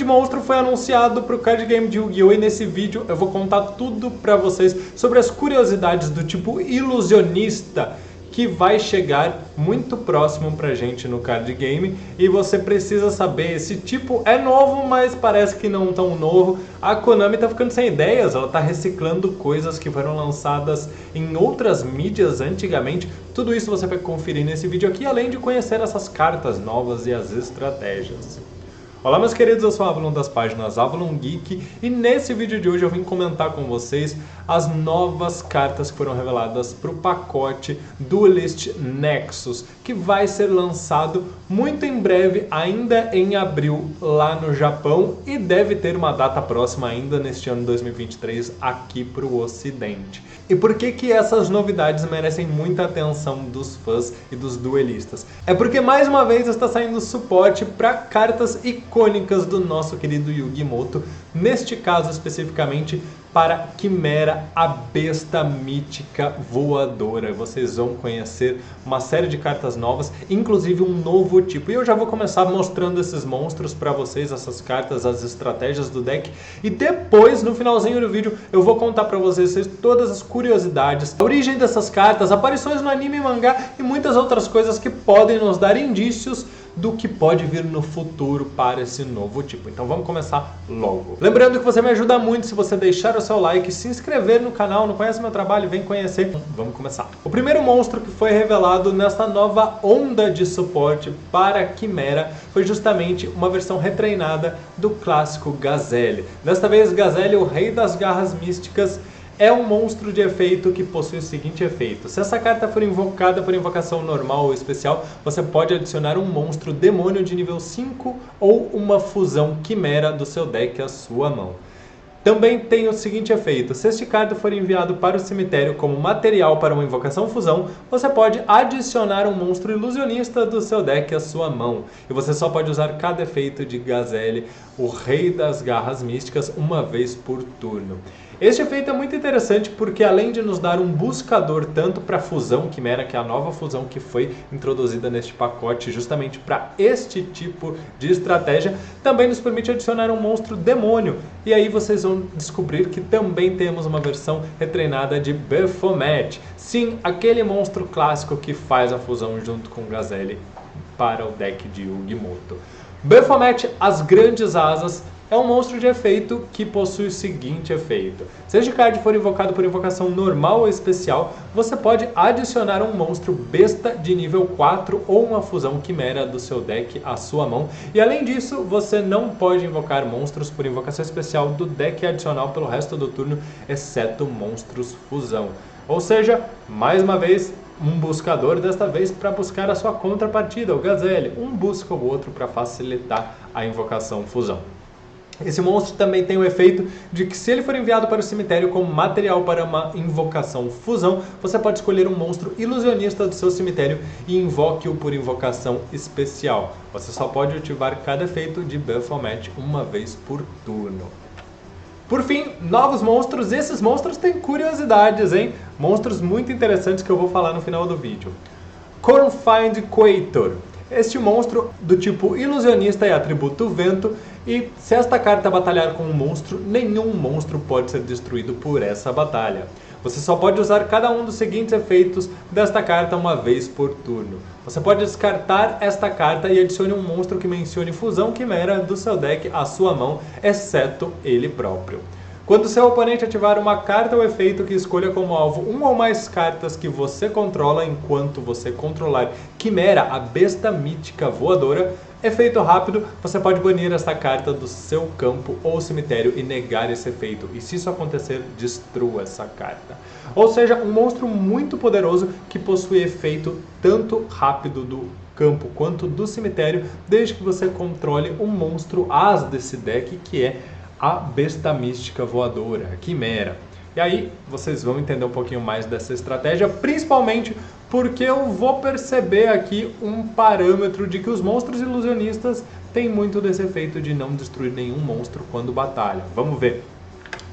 monstro foi anunciado para o card game de Yu-Gi-Oh! E nesse vídeo eu vou contar tudo para vocês sobre as curiosidades do tipo ilusionista que vai chegar muito próximo pra gente no card game, e você precisa saber, esse tipo é novo, mas parece que não tão novo. A Konami tá ficando sem ideias, ela tá reciclando coisas que foram lançadas em outras mídias antigamente. Tudo isso você vai conferir nesse vídeo aqui, além de conhecer essas cartas novas e as estratégias. Olá meus queridos, eu sou o Avalon das páginas Avalon Geek e nesse vídeo de hoje eu vim comentar com vocês as novas cartas que foram reveladas para o pacote Duelist Nexus, que vai ser lançado muito em breve, ainda em abril, lá no Japão, e deve ter uma data próxima ainda neste ano 2023 aqui para o Ocidente. E por que essas novidades merecem muita atenção dos fãs e dos duelistas? É porque mais uma vez está saindo suporte para cartas icônicas do nosso querido Yugi Moto, neste caso especificamente para Quimera, a besta mítica voadora. Vocês vão conhecer uma série de cartas novas, inclusive um novo tipo. E eu já vou começar mostrando esses monstros para vocês, essas cartas, as estratégias do deck. E depois, no finalzinho do vídeo, eu vou contar para vocês todas as curiosidades, a origem dessas cartas, aparições no anime e mangá e muitas outras coisas que podem nos dar indícios do que pode vir no futuro para esse novo tipo. Então vamos começar logo. Lembrando que você me ajuda muito se você deixar o seu like, se inscrever no canal, não conhece meu trabalho, vem conhecer. Vamos começar. O primeiro monstro que foi revelado nessa nova onda de suporte para Quimera foi justamente uma versão retreinada do clássico Gazelle. Desta vez Gazelle, o rei das garras místicas, é um monstro de efeito que possui o seguinte efeito: se essa carta for invocada por invocação normal ou especial, você pode adicionar um monstro demônio de nível 5 ou uma fusão quimera do seu deck à sua mão. Também tem o seguinte efeito: se este carta for enviado para o cemitério como material para uma invocação fusão, você pode adicionar um monstro ilusionista do seu deck à sua mão. E você só pode usar cada efeito de Gazelle, o rei das garras místicas, uma vez por turno. Este efeito é muito interessante porque, além de nos dar um buscador tanto para a fusão Quimera, que é a nova fusão que foi introduzida neste pacote justamente para este tipo de estratégia, também nos permite adicionar um monstro demônio. E aí vocês vão descobrir que também temos uma versão retreinada de Baphomet. Sim, aquele monstro clássico que faz a fusão junto com Gazelle para o deck de Yugi Moto. Baphomet, as grandes asas, é um monstro de efeito que possui o seguinte efeito: se este card for invocado por invocação normal ou especial, você pode adicionar um monstro besta de nível 4 ou uma fusão quimera do seu deck à sua mão. E além disso, você não pode invocar monstros por invocação especial do deck adicional pelo resto do turno, exceto monstros fusão. Ou seja, mais uma vez, um buscador, desta vez para buscar a sua contrapartida, o Gazelle. Um busca o outro para facilitar a invocação fusão. Esse monstro também tem o efeito de que, se ele for enviado para o cemitério como material para uma invocação fusão, você pode escolher um monstro ilusionista do seu cemitério e invoque-o por invocação especial. Você só pode ativar cada efeito de Baphomet uma vez por turno. Por fim, novos monstros. Esses monstros têm curiosidades, hein? Monstros muito interessantes que eu vou falar no final do vídeo. Cornfind Quator. Este monstro do tipo ilusionista é atributo vento, e se esta carta batalhar com um monstro, nenhum monstro pode ser destruído por essa batalha. Você só pode usar cada um dos seguintes efeitos desta carta uma vez por turno. Você pode descartar esta carta e adicione um monstro que mencione fusão quimera do seu deck à sua mão, exceto ele próprio. Quando seu oponente ativar uma carta ou efeito que escolha como alvo uma ou mais cartas que você controla enquanto você controlar Quimera, a besta mítica voadora, efeito rápido, você pode banir esta carta do seu campo ou cemitério e negar esse efeito. E se isso acontecer, destrua essa carta. Ou seja, um monstro muito poderoso que possui efeito tanto rápido do campo quanto do cemitério, desde que você controle um monstro as desse deck, que é a besta mística voadora, a Quimera. E aí vocês vão entender um pouquinho mais dessa estratégia, principalmente porque eu vou perceber aqui um parâmetro de que os monstros ilusionistas têm muito desse efeito de não destruir nenhum monstro quando batalham. Vamos ver.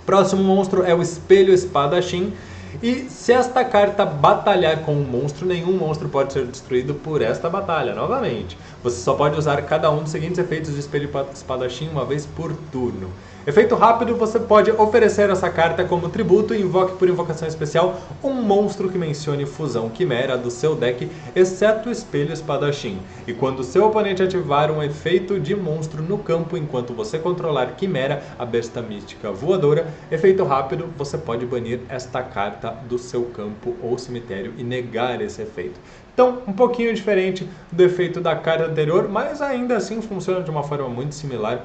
Próximo monstro é o Espelho Espadachim. E se esta carta batalhar com um monstro, nenhum monstro pode ser destruído por esta batalha, novamente. Você só pode usar cada um dos seguintes efeitos de espelho espadachim uma vez por turno. Efeito rápido, você pode oferecer essa carta como tributo e invoque por invocação especial um monstro que mencione fusão quimera do seu deck, exceto o espelho espadachim. E quando seu oponente ativar um efeito de monstro no campo enquanto você controlar quimera, a besta mística voadora, efeito rápido, você pode banir esta carta do seu campo ou cemitério e negar esse efeito. Então, um pouquinho diferente do efeito da carta anterior, mas ainda assim funciona de uma forma muito similar,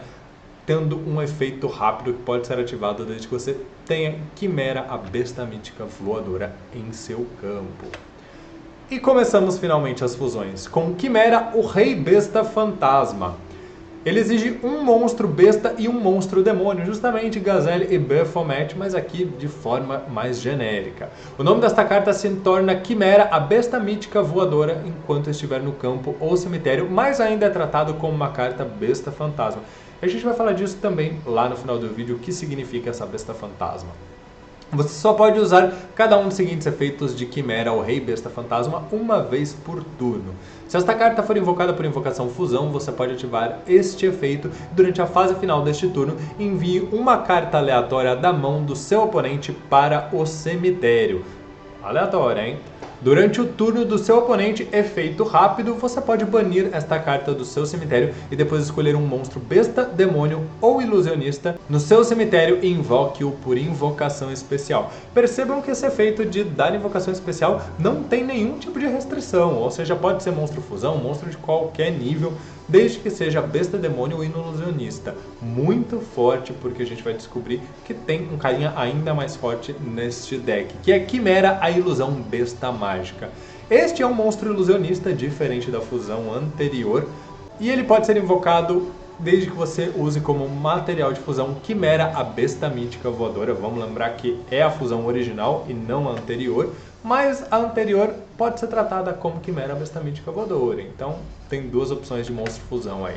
tendo um efeito rápido que pode ser ativado desde que você tenha Quimera, a besta mítica voadora, em seu campo. E começamos finalmente as fusões, com Quimera, o Rei Besta Fantasma. Ele exige um monstro besta e um monstro demônio, justamente Gazelle e Baphomet, mas aqui de forma mais genérica. O nome desta carta se torna Quimera, a besta mítica voadora, enquanto estiver no campo ou cemitério, mas ainda é tratado como uma carta besta fantasma. A gente vai falar disso também lá no final do vídeo, o que significa essa besta fantasma. Você só pode usar cada um dos seguintes efeitos de Quimera, o Rei Besta Fantasma, uma vez por turno. Se esta carta for invocada por invocação fusão, você pode ativar este efeito. Durante a fase final deste turno, envie uma carta aleatória da mão do seu oponente para o cemitério. Aleatória, hein? Durante o turno do seu oponente, efeito rápido, você pode banir esta carta do seu cemitério e depois escolher um monstro besta, demônio ou ilusionista no seu cemitério e invoque-o por invocação especial. Percebam que esse efeito de dar invocação especial não tem nenhum tipo de restrição, ou seja, pode ser monstro fusão, monstro de qualquer nível, desde que seja besta, demônio ou ilusionista. Muito forte, porque a gente vai descobrir que tem um carinha ainda mais forte neste deck, que é Quimera, a ilusão besta mágica. Este é um monstro ilusionista, diferente da fusão anterior, e ele pode ser invocado desde que você use como material de fusão Quimera, a besta mítica voadora. Vamos lembrar que é a fusão original e não a anterior, mas a anterior pode ser tratada como Quimera, a besta mítica voadora. Então tem duas opções de monstro fusão aí.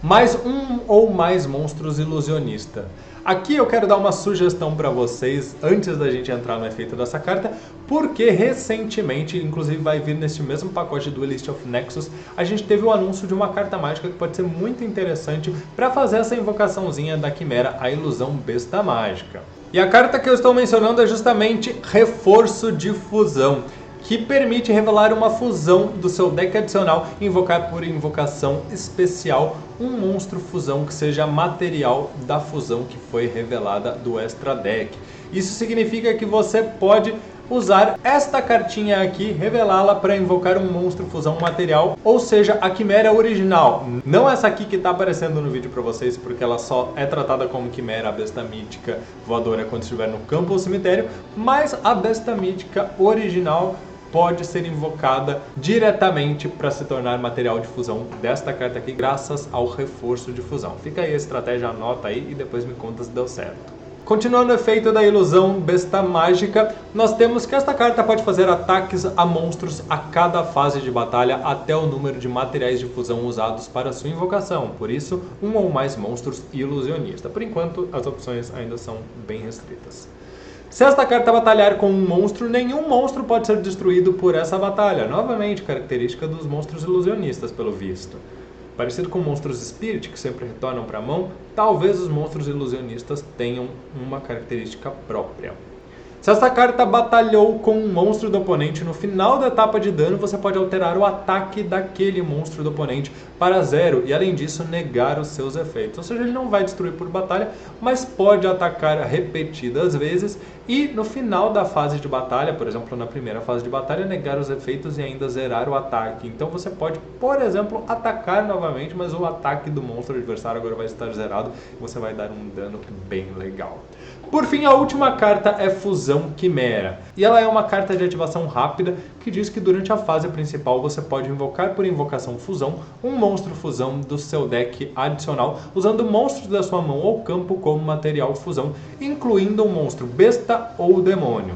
Mais um ou mais monstros ilusionista. Aqui eu quero dar uma sugestão para vocês, antes da gente entrar no efeito dessa carta, porque recentemente, inclusive vai vir neste mesmo pacote do Duelist of Nexus, a gente teve o anúncio de uma carta mágica que pode ser muito interessante para fazer essa invocaçãozinha da Quimera, a ilusão besta mágica. E a carta que eu estou mencionando é justamente Reforço de Fusão, que permite revelar uma fusão do seu deck adicional e invocar por invocação especial um monstro fusão que seja material da fusão que foi revelada do extra deck. Isso significa que você pode usar esta cartinha aqui, revelá-la para invocar um monstro fusão material, ou seja, a Quimera original. Não essa aqui que está aparecendo no vídeo para vocês, porque ela só é tratada como Quimera, a besta mítica voadora, quando estiver no campo ou cemitério, mas a besta mítica original pode ser invocada diretamente para se tornar material de fusão desta carta aqui, graças ao reforço de fusão. Fica aí a estratégia, anota aí e depois me conta se deu certo. Continuando o efeito da ilusão besta mágica, nós temos que esta carta pode fazer ataques a monstros a cada fase de batalha até o número de materiais de fusão usados para sua invocação, por isso um ou mais monstros ilusionista. Por enquanto as opções ainda são bem restritas. Se esta carta batalhar com um monstro, nenhum monstro pode ser destruído por essa batalha. Novamente, característica dos monstros ilusionistas, pelo visto. Parecido com monstros Spirit, que sempre retornam para a mão, talvez os monstros ilusionistas tenham uma característica própria. Se esta carta batalhou com um monstro do oponente, no final da etapa de dano você pode alterar o ataque daquele monstro do oponente para 0 e além disso negar os seus efeitos. Ou seja, ele não vai destruir por batalha, mas pode atacar repetidas vezes e no final da fase de batalha, por exemplo na primeira fase de batalha, negar os efeitos e ainda zerar o ataque. Então você pode, por exemplo, atacar novamente, mas o ataque do monstro adversário agora vai estar zerado e você vai dar um dano bem legal. Por fim, a última carta é Fusão Quimera, e ela é uma carta de ativação rápida que diz que durante a fase principal você pode invocar por invocação fusão um monstro fusão do seu deck adicional, usando monstros da sua mão ou campo como material fusão, incluindo um monstro besta ou demônio.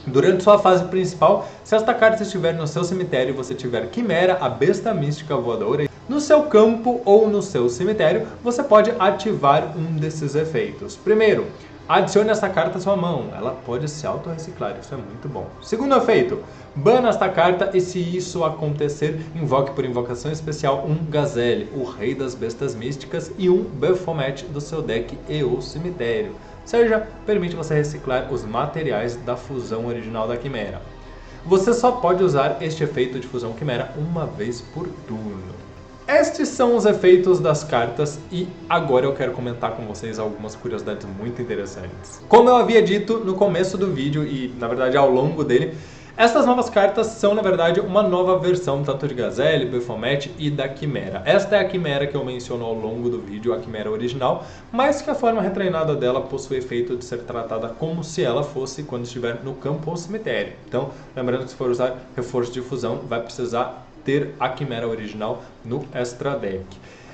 Durante sua fase principal, se esta carta estiver no seu cemitério e você tiver Quimera, a besta mística voadora, no seu campo ou no seu cemitério, você pode ativar um desses efeitos. Primeiro, Adicione essa carta à sua mão, ela pode se auto-reciclar, isso é muito bom. Segundo efeito, bana esta carta e se isso acontecer, invoque por invocação especial um Gazelle, o rei das bestas místicas, e um Baphomet do seu deck e o cemitério. Ou seja, permite você reciclar os materiais da fusão original da Quimera. Você só pode usar este efeito de fusão Quimera uma vez por turno. Estes são os efeitos das cartas e agora eu quero comentar com vocês algumas curiosidades muito interessantes. Como eu havia dito no começo do vídeo e na verdade ao longo dele, estas novas cartas são na verdade uma nova versão tanto de Gazelle, Baphomet e da Quimera. Esta é a Quimera que eu menciono ao longo do vídeo, a Quimera original, mas que a forma retreinada dela possui o efeito de ser tratada como se ela fosse quando estiver no campo ou cemitério. Então, lembrando que se for usar reforço de fusão, vai precisar ter a Quimera original no Extra Deck.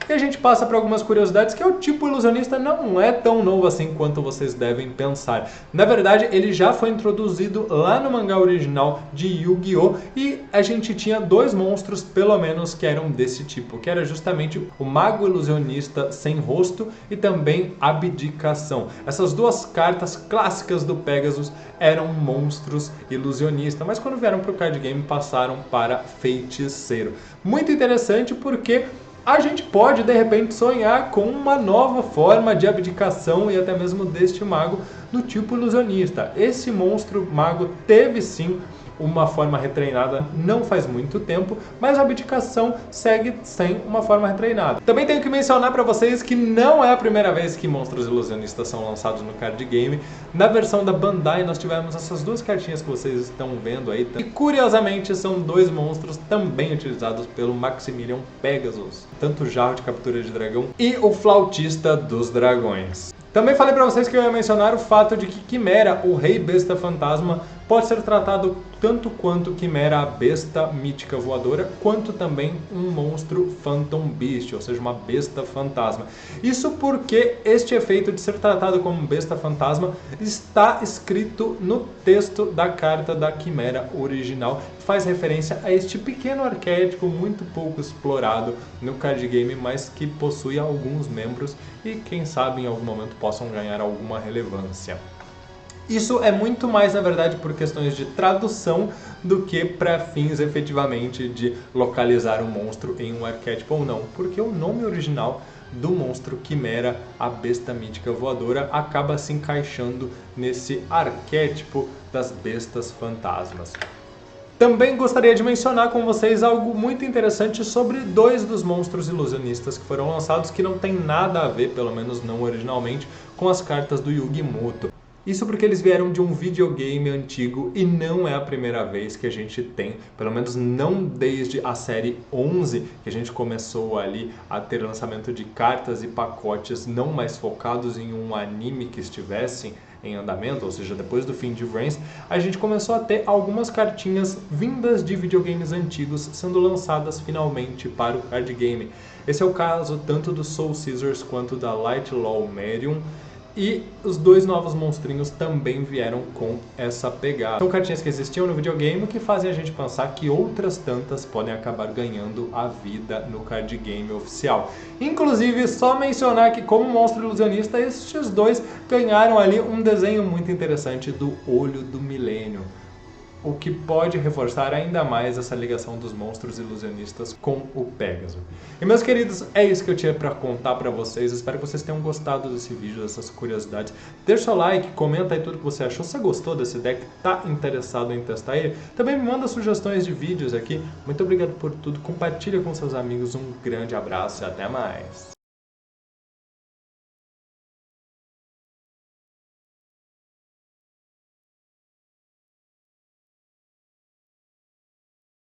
E a gente passa para algumas curiosidades que o tipo ilusionista não é tão novo assim quanto vocês devem pensar. Na verdade, ele já foi introduzido lá no mangá original de Yu-Gi-Oh! E a gente tinha dois monstros, pelo menos, que eram desse tipo, que era justamente o Mago Ilusionista Sem Rosto e também Abdicação. Essas duas cartas clássicas do Pegasus eram monstros ilusionistas, mas quando vieram para o card game passaram para Feiticeiro. Muito interessante porque a gente pode, de repente, sonhar com uma nova forma de abdicação e até mesmo deste mago do tipo ilusionista. Esse monstro mago teve sim uma forma retreinada não faz muito tempo, mas a abdicação segue sem uma forma retreinada. Também tenho que mencionar para vocês que não é a primeira vez que monstros ilusionistas são lançados no card game. Na versão da Bandai nós tivemos essas duas cartinhas que vocês estão vendo aí. E curiosamente são dois monstros também utilizados pelo Maximilian Pegasus. Tanto o Jarro de Captura de Dragão e o Flautista dos Dragões. Também falei para vocês que eu ia mencionar o fato de que Quimera, o Rei Besta Fantasma, pode ser tratado tanto quanto Quimera, a besta mítica voadora, quanto também um monstro Phantom Beast, ou seja, uma besta fantasma. Isso porque este efeito de ser tratado como besta fantasma está escrito no texto da carta da Quimera original, que faz referência a este pequeno arquétipo muito pouco explorado no card game, mas que possui alguns membros e quem sabe em algum momento possam ganhar alguma relevância. Isso é muito mais, na verdade, por questões de tradução do que para fins efetivamente de localizar um monstro em um arquétipo ou não, porque o nome original do monstro Quimera, a besta mítica voadora, acaba se encaixando nesse arquétipo das bestas fantasmas. Também gostaria de mencionar com vocês algo muito interessante sobre dois dos monstros ilusionistas que foram lançados que não tem nada a ver, pelo menos não originalmente, com as cartas do Yugi Muto. Isso porque eles vieram de um videogame antigo e não é a primeira vez que a gente tem, pelo menos não desde a série 11, que a gente começou ali a ter lançamento de cartas e pacotes não mais focados em um anime que estivessem em andamento, ou seja, depois do fim de Vrains, a gente começou a ter algumas cartinhas vindas de videogames antigos sendo lançadas finalmente para o card game. Esse é o caso tanto do Soul Scissors quanto da Light Law Medium. E os dois novos monstrinhos também vieram com essa pegada. São cartinhas que existiam no videogame que fazem a gente pensar que outras tantas podem acabar ganhando a vida no card game oficial. Inclusive, só mencionar que como monstro ilusionista, estes dois ganharam ali um desenho muito interessante do Olho do Milênio, o que pode reforçar ainda mais essa ligação dos monstros ilusionistas com o Pegasus. E meus queridos, é isso que eu tinha para contar para vocês. Espero que vocês tenham gostado desse vídeo, dessas curiosidades. Deixa o seu like, comenta aí tudo que você achou. Se você gostou desse deck, tá interessado em testar ele, também me manda sugestões de vídeos aqui. Muito obrigado por tudo, compartilha com seus amigos, um grande abraço e até mais!